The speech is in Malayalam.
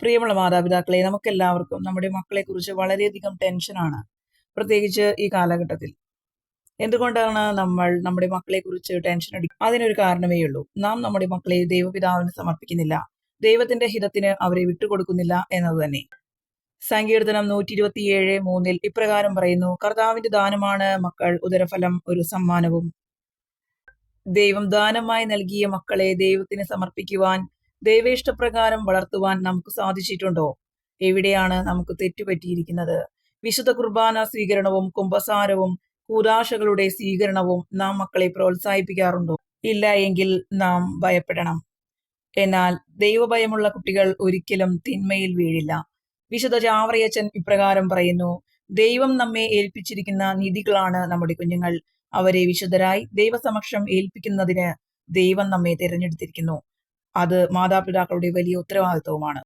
പ്രിയമുള്ള മാതാപിതാക്കളെ, നമുക്കെല്ലാവർക്കും നമ്മുടെ മക്കളെക്കുറിച്ച് വളരെയധികം ടെൻഷനാണ്. പ്രത്യേകിച്ച് ഈ കാലഘട്ടത്തിൽ. എന്തുകൊണ്ടാണ് നമ്മൾ നമ്മുടെ മക്കളെക്കുറിച്ച് ടെൻഷൻ അടിക്കുന്നത്? അതിനൊരു കാരണമേ ഉള്ളൂ. നാം നമ്മുടെ മക്കളെ ദൈവപിതാവിന് സമർപ്പിക്കുന്നില്ല, ദൈവത്തിന്റെ ഹിതത്തിന് അവരെ വിട്ടുകൊടുക്കുന്നില്ല എന്നത് തന്നെ. സങ്കീർത്തനം 127:3 ഇപ്രകാരം പറയുന്നു: കർത്താവിന്റെ ദാനമാണ് മക്കൾ, ഉദരഫലം ഒരു സമ്മാനവും. ദൈവം ദാനമായി നൽകിയ മക്കളെ ദൈവത്തിന് സമർപ്പിക്കുവാൻ, ദൈവേഷ്ടപ്രകാരം വളർത്തുവാൻ നമുക്ക് സാധിച്ചിട്ടുണ്ടോ? എവിടെയാണ് നമുക്ക് തെറ്റുപറ്റിയിരിക്കുന്നത്? വിശുദ്ധ കുർബാന സ്വീകരണവും കുമ്പസാരവും കൂദാശകളുടെ സ്വീകരണവും നാം മക്കളെ പ്രോത്സാഹിപ്പിക്കാറുണ്ടോ? ഇല്ല എങ്കിൽ നാം ഭയപ്പെടണം. എന്നാൽ ദൈവഭയമുള്ള കുട്ടികൾ ഒരിക്കലും തിന്മയിൽ വീഴില്ല. വിശുദ്ധ ചാവറയച്ചൻ ഇപ്രകാരം പറയുന്നു: ദൈവം നമ്മെ ഏൽപ്പിച്ചിരിക്കുന്ന നിധികളാണ് നമ്മുടെ കുഞ്ഞുങ്ങൾ. അവരെ വിശുദ്ധരായി ദൈവസമക്ഷം ഏൽപ്പിക്കുന്നതിന് ദൈവം നമ്മെ തിരഞ്ഞെടുത്തിരിക്കുന്നു. അത് മാതാപിതാക്കളുടെ വലിയ ഉത്തരവാദിത്വവുമാണ്.